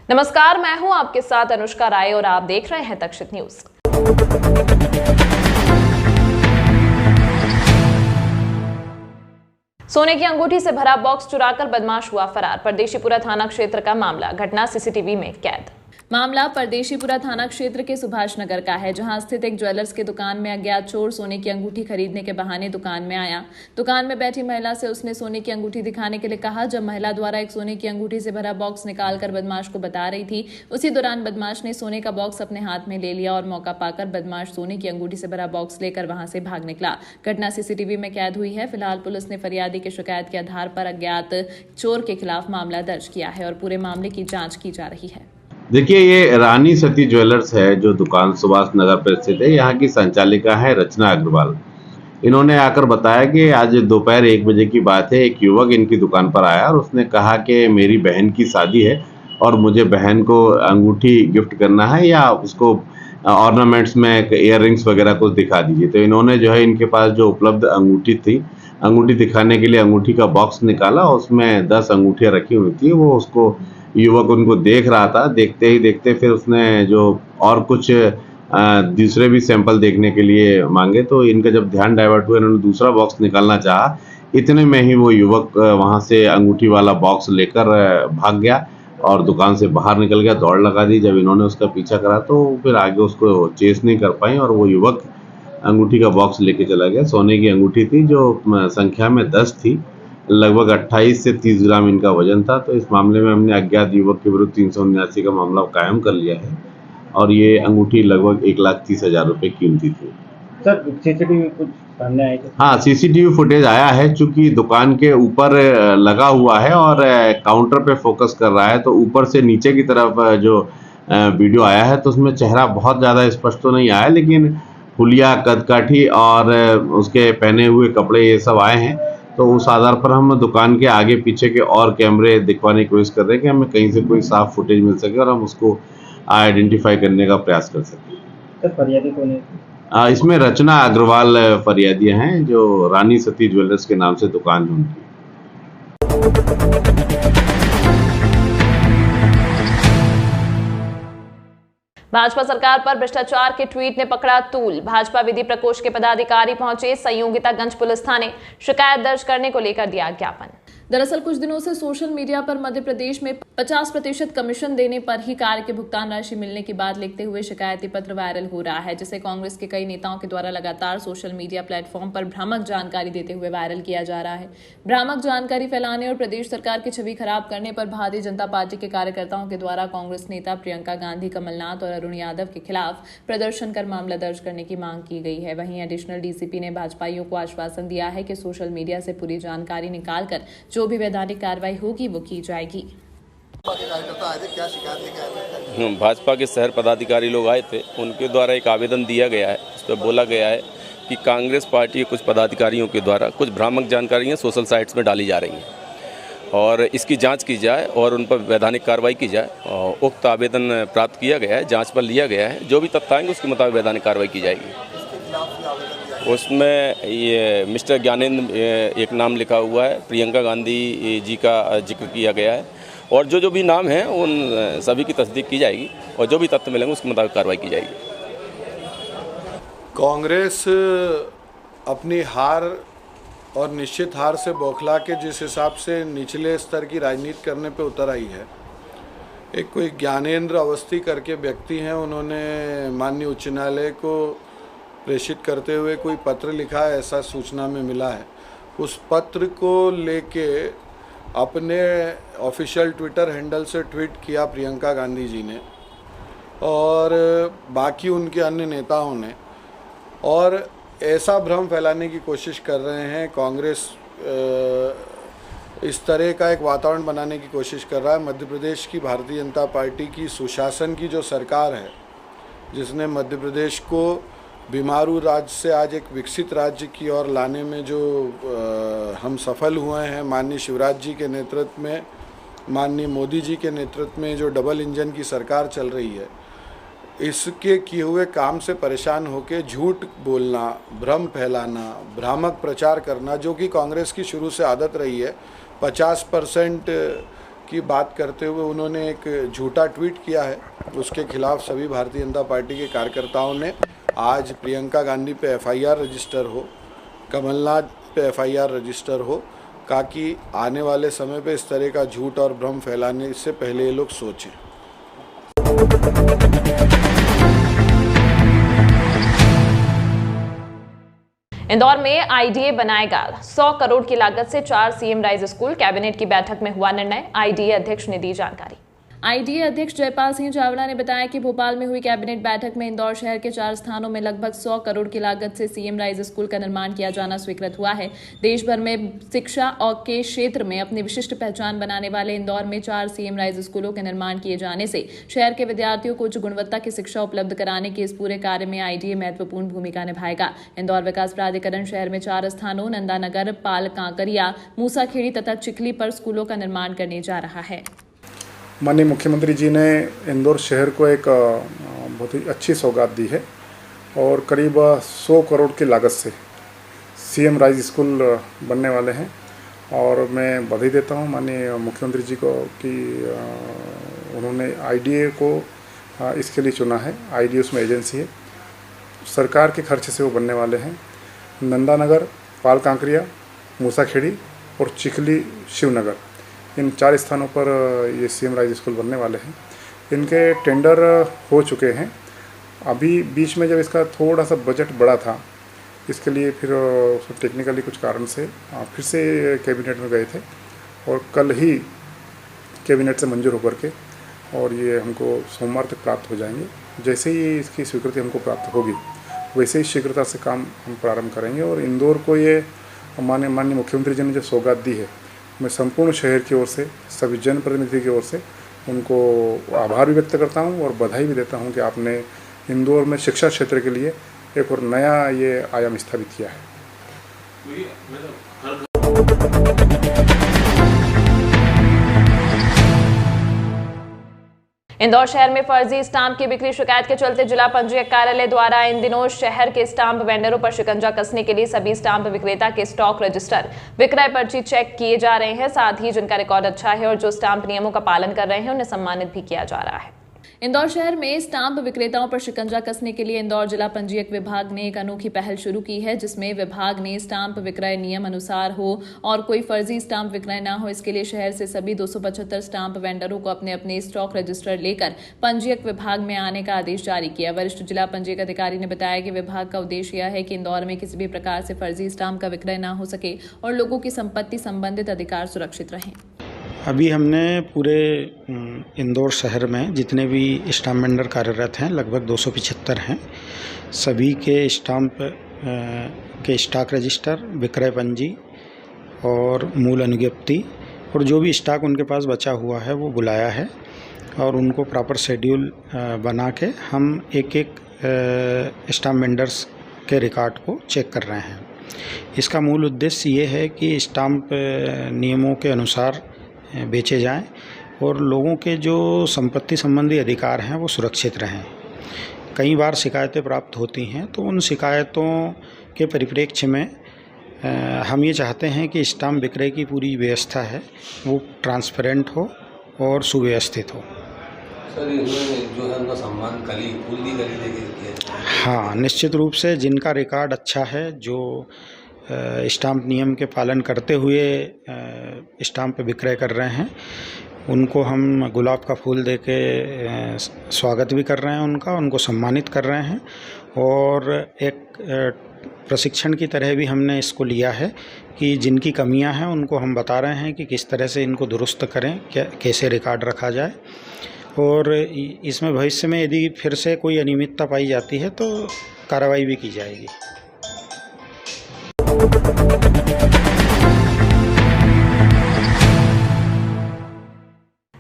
नमस्कार, मैं हूं आपके साथ अनुष्का राय और आप देख रहे हैं तक्षित न्यूज। सोने की अंगूठी से भरा बॉक्स चुराकर बदमाश हुआ फरार। परदेशीपुरा थाना क्षेत्र का मामला, घटना सीसीटीवी में कैद। मामला परदेशीपुरा थाना क्षेत्र के सुभाष नगर का है, जहां स्थित एक ज्वेलर्स की दुकान में अज्ञात चोर सोने की अंगूठी खरीदने के बहाने दुकान में आया। दुकान में बैठी महिला से उसने सोने की अंगूठी दिखाने के लिए कहा। जब महिला द्वारा एक सोने की अंगूठी से भरा बॉक्स निकालकर बदमाश को बता रही थी, उसी दौरान बदमाश ने सोने का बॉक्स अपने हाथ में ले लिया और मौका पाकर बदमाश सोने की अंगूठी से भरा बॉक्स लेकर वहां से भाग निकला। घटना सीसीटीवी में कैद हुई है। फिलहाल पुलिस ने फरियादी की शिकायत के आधार पर अज्ञात चोर के खिलाफ मामला दर्ज किया है और पूरे मामले की जाँच की जा रही है। देखिए, ये रानी सती ज्वेलर्स है जो दुकान सुभाष नगर पर स्थित है। यहाँ की संचालिका है रचना अग्रवाल। इन्होंने आकर बताया कि आज दोपहर 1 बजे की बात है, एक युवक इनकी दुकान पर आया और उसने कहा कि मेरी बहन की शादी है और मुझे बहन को अंगूठी गिफ्ट करना है या उसको ऑर्नामेंट्स में ईयर रिंग्स वगैरह कुछ दिखा दीजिए। तो इन्होंने जो है इनके पास जो उपलब्ध अंगूठी थी, अंगूठी दिखाने के लिए अंगूठी का बॉक्स निकाला, उसमें 10 अंगूठियाँ रखी हुई थी। वो उसको युवक उनको देख रहा था। देखते ही देखते फिर उसने जो और कुछ दूसरे भी सैंपल देखने के लिए मांगे, तो इनका जब ध्यान डाइवर्ट हुआ, इन्होंने दूसरा बॉक्स निकालना चाहा। इतने में ही वो युवक वहाँ से अंगूठी वाला बॉक्स लेकर भाग गया और दुकान से बाहर निकल गया, दौड़ लगा दी। जब इन्होंने उसका पीछा करा तो फिर आगे उसको चेस नहीं कर पाई और वो युवक अंगूठी का बॉक्स लेके चला गया। सोने की अंगूठी थी जो संख्या में 10 थी। लगभग 28 से 30 ग्राम इनका वजन था। तो इस मामले में हमने अज्ञात युवक के विरुद्ध 379 का मामला कायम कर लिया है और ये अंगूठी लगभग 1,30,000 रुपये कीमती थी। सर, सीसीटीवी कुछ सामने आया? हाँ, सीसीटीवी फुटेज आया है। चूंकि दुकान के ऊपर लगा हुआ है और काउंटर पे फोकस कर रहा है, तो ऊपर से नीचे की तरफ जो वीडियो आया है तो उसमें चेहरा बहुत ज़्यादा स्पष्ट तो नहीं आया, लेकिन हुलिया, कदकाठी और उसके पहने हुए कपड़े ये सब आए हैं। तो उस आधार पर हम दुकान के आगे पीछे के और कैमरे दिखवाने की कोशिश कर रहे हैं कि हमें कहीं से कोई साफ फुटेज मिल सके और हम उसको आइडेंटिफाई करने का प्रयास कर सकें। सर, फरियादी कौन है? इसमें रचना अग्रवाल फरियादियां हैं, जो रानी सती ज्वेलर्स के नाम से दुकान है उनकी। भाजपा सरकार पर भ्रष्टाचार के ट्वीट ने पकड़ा तूल। भाजपा विधि प्रकोष्ठ के पदाधिकारी पहुंचे संयोगितागंज पुलिस थाने, शिकायत दर्ज करने को लेकर दिया ज्ञापन। दरअसल कुछ दिनों से सोशल मीडिया पर मध्य प्रदेश में 50% कमीशन देने पर ही कार्य की भुगतान राशि मिलने की बात लिखते हुए शिकायती पत्र वायरल हो रहा है, जिसे कांग्रेस के कई नेताओं के द्वारा लगातार सोशल मीडिया प्लेटफॉर्म पर भ्रामक जानकारी देते हुए वायरल किया जा रहा है। भ्रामक जानकारी फैलाने और प्रदेश सरकार की छवि खराब करने पर भारतीय जनता पार्टी के कार्यकर्ताओं के द्वारा कांग्रेस नेता प्रियंका गांधी, कमलनाथ और अरुण यादव के खिलाफ प्रदर्शन कर मामला दर्ज करने की मांग की गई है। वहीं एडिशनल डीसीपी ने भाजपाइयों को आश्वासन दिया है कि सोशल मीडिया से पूरी जानकारी निकालकर जो भी वैधानिक कार्रवाई होगी वो की जाएगी। भाजपा के शहर पदाधिकारी लोग आए थे, उनके द्वारा एक आवेदन दिया गया है। उस पर बोला गया है कि कांग्रेस पार्टी के कुछ पदाधिकारियों के द्वारा कुछ भ्रामक जानकारियां सोशल साइट्स में डाली जा रही हैं और इसकी जांच की जाए और उन पर वैधानिक कार्रवाई की जाए। और उक्त आवेदन प्राप्त किया गया है, जांच पर लिया गया है। जो भी तथ्य आएंगे उसके मुताबिक वैधानिक कार्रवाई की जाएगी। उसमें ये मिस्टर ज्ञानेंद्र एक नाम लिखा हुआ है, प्रियंका गांधी जी का जिक्र किया गया है और जो भी नाम हैं उन सभी की तस्दीक की जाएगी और जो भी तथ्य मिलेंगे उसके मुताबिक कार्रवाई की जाएगी। कांग्रेस अपनी हार और निश्चित हार से बौखला के जिस हिसाब से निचले स्तर की राजनीति करने पे उतर आई है, एक कोई ज्ञानेंद्र अवस्थी करके व्यक्ति हैं, उन्होंने माननीय उच्च न्यायालय को प्रेषित करते हुए कोई पत्र लिखा है, ऐसा सूचना में मिला है। उस पत्र को लेके अपने ऑफिशियल ट्विटर हैंडल से ट्वीट किया प्रियंका गांधी जी ने और बाकी उनके अन्य नेताओं ने, और ऐसा भ्रम फैलाने की कोशिश कर रहे हैं। कांग्रेस इस तरह का एक वातावरण बनाने की कोशिश कर रहा है। मध्य प्रदेश की भारतीय जनता पार्टी की सुशासन की जो सरकार है, जिसने मध्य प्रदेश को बीमारू राज्य से आज एक विकसित राज्य की ओर लाने में जो हम सफल हुए हैं, माननीय शिवराज जी के नेतृत्व में, माननीय मोदी जी के नेतृत्व में जो डबल इंजन की सरकार चल रही है, इसके किए हुए काम से परेशान होकर झूठ बोलना, भ्रम फैलाना, भ्रामक प्रचार करना, जो कि कांग्रेस की शुरू से आदत रही है। 50% की बात करते हुए उन्होंने एक झूठा ट्वीट किया है। उसके खिलाफ सभी भारतीय जनता पार्टी के कार्यकर्ताओं ने आज प्रियंका गांधी पे FIR रजिस्टर हो, कमलनाथ पे FIR रजिस्टर हो, ताकि आने वाले समय पे इस तरह का झूठ और भ्रम फैलाने से पहले ये लोग सोचें। इंदौर में IDA बनाएगा। 100 करोड़ की लागत से 4 CM राइज स्कूल। कैबिनेट की बैठक में हुआ निर्णय। IDA अध्यक्ष ने दी जानकारी। IDA अध्यक्ष जयपाल सिंह चावला ने बताया कि भोपाल में हुई कैबिनेट बैठक में इंदौर शहर के 4 स्थानों में लगभग 100 करोड़ की लागत से CM राइज स्कूल का निर्माण किया जाना स्वीकृत हुआ है। देश भर में शिक्षा और के क्षेत्र में अपनी विशिष्ट पहचान बनाने वाले इंदौर में 4 CM राइज स्कूलों के निर्माण किए जाने से शहर के विद्यार्थियों को उच्च गुणवत्ता की शिक्षा उपलब्ध कराने के इस पूरे कार्य में IDA महत्वपूर्ण भूमिका निभाएगा। इंदौर विकास प्राधिकरण शहर में 4 स्थानों नंदानगर, पाल कांकरिया, मूसाखेड़ी तथा चिखली पर स्कूलों का निर्माण करने जा रहा है। माननीय मुख्यमंत्री जी ने इंदौर शहर को एक बहुत ही अच्छी सौगात दी है और करीब 100 करोड़ की लागत से CM राइज स्कूल बनने वाले हैं। और मैं बधाई देता हूं माननीय मुख्यमंत्री जी को कि उन्होंने IDA को इसके लिए चुना है। IDA उसमें एजेंसी है, सरकार के खर्चे से वो बनने वाले हैं। नंदानगर, पाल कांकरिया, मूसाखेड़ी और चिखली शिवनगर, इन 4 स्थानों पर ये CM राइज स्कूल बनने वाले हैं। इनके टेंडर हो चुके हैं। अभी बीच में जब इसका थोड़ा सा बजट बढ़ा था, इसके लिए फिर टेक्निकली कुछ कारण से फिर से कैबिनेट में गए थे और कल ही कैबिनेट से मंजूर होकर के और ये हमको सोमवार तक प्राप्त हो जाएंगे। जैसे ही इसकी स्वीकृति हमको प्राप्त होगी वैसे ही शीघ्रता से काम हम प्रारंभ करेंगे। और इंदौर को ये माननीय मुख्यमंत्री जी ने जो सौगात दी है, मैं संपूर्ण शहर की ओर से, सभी जनप्रतिनिधि की ओर से उनको आभार भी व्यक्त करता हूं और बधाई भी देता हूं कि आपने इंदौर में शिक्षा क्षेत्र के लिए एक और नया ये आयाम स्थापित किया है। इंदौर शहर में फर्जी स्टाम्प की बिक्री शिकायत के चलते जिला पंजीयक कार्यालय द्वारा इन दिनों शहर के स्टाम्प वेंडरों पर शिकंजा कसने के लिए सभी स्टाम्प विक्रेता के स्टॉक रजिस्टर, विक्रय पर्ची चेक किए जा रहे हैं। साथ ही जिनका रिकॉर्ड अच्छा है और जो स्टाम्प नियमों का पालन कर रहे हैं उन्हें सम्मानित भी किया जा रहा है। इंदौर शहर में स्टाम्प विक्रेताओं पर शिकंजा कसने के लिए इंदौर जिला पंजीयक विभाग ने एक अनोखी पहल शुरू की है, जिसमें विभाग ने स्टाम्प विक्रय नियम अनुसार हो और कोई फर्जी स्टाम्प विक्रय ना हो, इसके लिए शहर से सभी 275 स्टाम्प वेंडरों को अपने अपने स्टॉक रजिस्टर लेकर पंजीयक विभाग में आने का आदेश जारी किया। वरिष्ठ जिला पंजीयक अधिकारी ने बताया कि विभाग का उद्देश्य यह है कि इंदौर में किसी भी प्रकार से फर्जी स्टाम्प का विक्रय न हो सके और लोगों की संपत्ति संबंधित अधिकार सुरक्षित रहें। अभी हमने पूरे इंदौर शहर में जितने भी स्टाम्प वेंडर कार्यरत हैं, लगभग 275 हैं, सभी के स्टाम्प के स्टॉक रजिस्टर, विक्रय पंजी और मूल अनुज्ञप्ति और जो भी स्टॉक उनके पास बचा हुआ है वो बुलाया है और उनको प्रॉपर शेड्यूल बना के हम एक एक स्टाम्प वेंडर्स के रिकॉर्ड को चेक कर रहे हैं। इसका मूल उद्देश्य ये है कि स्टाम्प नियमों के अनुसार बेचे जाएं और लोगों के जो संपत्ति संबंधी अधिकार हैं वो सुरक्षित रहें। कई बार शिकायतें प्राप्त होती हैं, तो उन शिकायतों के परिप्रेक्ष्य में हम ये चाहते हैं कि स्टाम्प विक्रय की पूरी व्यवस्था है वो ट्रांसपेरेंट हो और सुव्यवस्थित हो। सर, जो है उनका सम्मान कली फूल भी खरीदेंगे? हाँ, निश्चित रूप से जिनका रिकॉर्ड अच्छा है, जो स्टाम्प नियम के पालन करते हुए स्टाम्प विक्रय कर रहे हैं, उनको हम गुलाब का फूल देके स्वागत भी कर रहे हैं, उनको सम्मानित कर रहे हैं और एक प्रशिक्षण की तरह भी हमने इसको लिया है कि जिनकी कमियां हैं उनको हम बता रहे हैं कि किस तरह से इनको दुरुस्त करें, कैसे रिकॉर्ड रखा जाए और इसमें भविष्य में यदि फिर से कोई अनियमितता पाई जाती है तो कार्रवाई भी की जाएगी।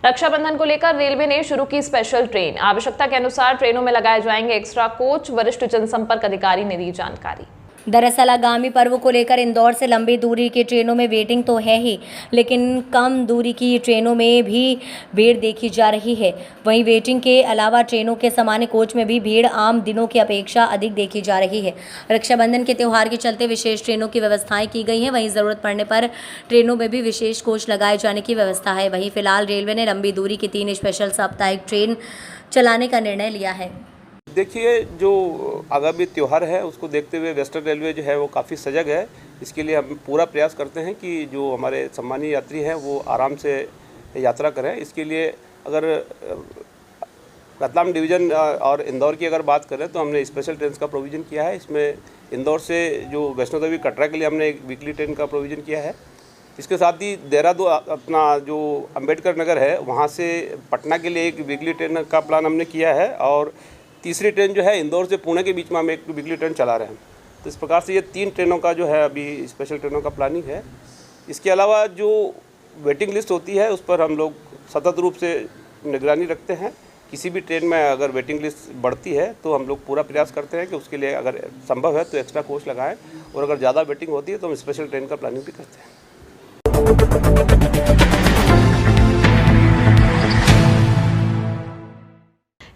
रक्षाबंधन को लेकर रेलवे ने शुरू की स्पेशल ट्रेन। आवश्यकता के अनुसार ट्रेनों में लगाए जाएंगे एक्स्ट्रा कोच। वरिष्ठ जनसंपर्क अधिकारी ने दी जानकारी। दरअसल आगामी पर्व को लेकर इंदौर से लंबी दूरी की ट्रेनों में वेटिंग तो है ही, लेकिन कम दूरी की ट्रेनों में भी भीड़ देखी जा रही है। वहीं वेटिंग के अलावा ट्रेनों के सामान्य कोच में भी भीड़ आम दिनों की अपेक्षा अधिक देखी जा रही है। रक्षाबंधन के त्यौहार के चलते विशेष ट्रेनों की व्यवस्थाएं की गई हैं। वहीं ज़रूरत पड़ने पर ट्रेनों में भी विशेष कोच लगाए जाने की व्यवस्था है। वहीं फिलहाल रेलवे ने लंबी दूरी की 3 स्पेशल साप्ताहिक ट्रेन चलाने का निर्णय लिया है। देखिए, जो आगामी त्यौहार है उसको देखते हुए वेस्टर्न रेलवे जो है वो काफ़ी सजग है। इसके लिए हम पूरा प्रयास करते हैं कि जो हमारे सम्मानीय यात्री हैं वो आराम से यात्रा करें। इसके लिए अगर रतलाम डिवीज़न और इंदौर की अगर बात करें तो हमने स्पेशल ट्रेन का प्रोविज़न किया है। इसमें इंदौर से जो वैष्णो देवी कटरा के लिए हमने एक वीकली ट्रेन का प्रोविज़न किया है। इसके साथ ही देहरादून अपना जो अंबेडकर नगर है वहाँ से पटना के लिए एक वीकली ट्रेन का प्लान हमने किया है। और तीसरी ट्रेन जो है इंदौर से पुणे के बीच में हम एक वीकली ट्रेन चला रहे हैं। तो इस प्रकार से ये 3 ट्रेनों का जो है अभी स्पेशल ट्रेनों का प्लानिंग है। इसके अलावा जो वेटिंग लिस्ट होती है उस पर हम लोग सतत रूप से निगरानी रखते हैं। किसी भी ट्रेन में अगर वेटिंग लिस्ट बढ़ती है तो हम लोग पूरा प्रयास करते हैं कि उसके लिए अगर संभव है तो एक्स्ट्रा कोच लगाएं, और अगर ज़्यादा वेटिंग होती है तो हम स्पेशल ट्रेन का प्लानिंग भी करते हैं।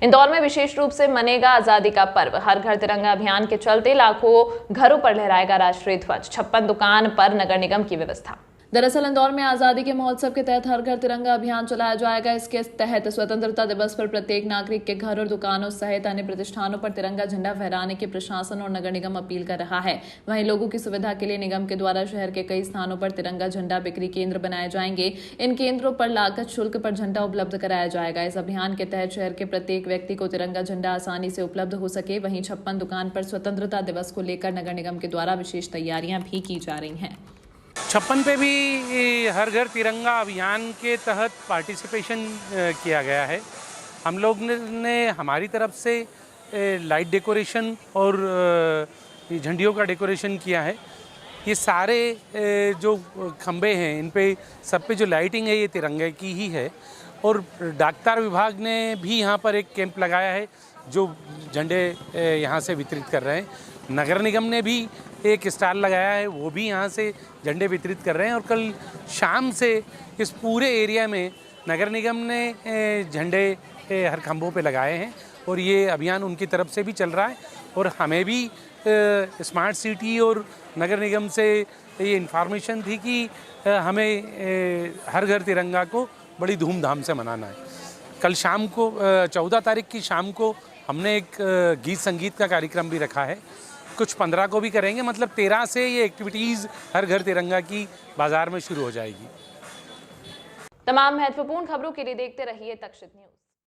इंदौर में विशेष रूप से मनेगा आजादी का पर्व। हर घर तिरंगा अभियान के चलते लाखों घरों पर लहराएगा राष्ट्रीय ध्वज। 56 दुकान पर नगर निगम की व्यवस्था। दरअसल इंदौर में आजादी के महोत्सव के तहत हर घर तिरंगा अभियान चलाया जाएगा। इसके तहत स्वतंत्रता दिवस पर प्रत्येक नागरिक के घर और दुकानों सहित अन्य प्रतिष्ठानों पर तिरंगा झंडा फहराने की प्रशासन और नगर निगम अपील कर रहा है। वहीं लोगों की सुविधा के लिए निगम के द्वारा शहर के कई स्थानों पर तिरंगा झंडा बिक्री केंद्र बनाए जाएंगे। इन केंद्रों पर लागत शुल्क पर झंडा उपलब्ध कराया जाएगा। इस अभियान के तहत शहर के प्रत्येक व्यक्ति को तिरंगा झंडा आसानी से उपलब्ध हो सके। वहीं 56 दुकान पर स्वतंत्रता दिवस को लेकर नगर निगम के द्वारा विशेष तैयारियां भी की जा रही हैं। 56 पे भी हर घर तिरंगा अभियान के तहत पार्टिसिपेशन किया गया है। हम लोग ने हमारी तरफ से लाइट डेकोरेशन और झंडियों का डेकोरेशन किया है। ये सारे जो खंबे हैं इन पे सब पे जो लाइटिंग है ये तिरंगे की ही है। और डाकतार विभाग ने भी यहाँ पर एक कैंप लगाया है जो झंडे यहाँ से वितरित कर रहे हैं। नगर निगम ने भी एक स्टॉल लगाया है, वो भी यहाँ से झंडे वितरित कर रहे हैं। और कल शाम से इस पूरे एरिया में नगर निगम ने झंडे हर खंभों पे लगाए हैं और ये अभियान उनकी तरफ से भी चल रहा है। और हमें भी स्मार्ट सिटी और नगर निगम से ये इन्फॉर्मेशन थी कि हमें हर घर तिरंगा को बड़ी धूमधाम से मनाना है। कल शाम को 14 तारीख की शाम को हमने एक गीत संगीत का कार्यक्रम भी रखा है। कुछ 15 को भी करेंगे, मतलब 13 से ये एक्टिविटीज़ हर घर तिरंगा की बाजार में शुरू हो जाएगी। तमाम महत्वपूर्ण खबरों के लिए देखते रहिए तक्षित न्यूज।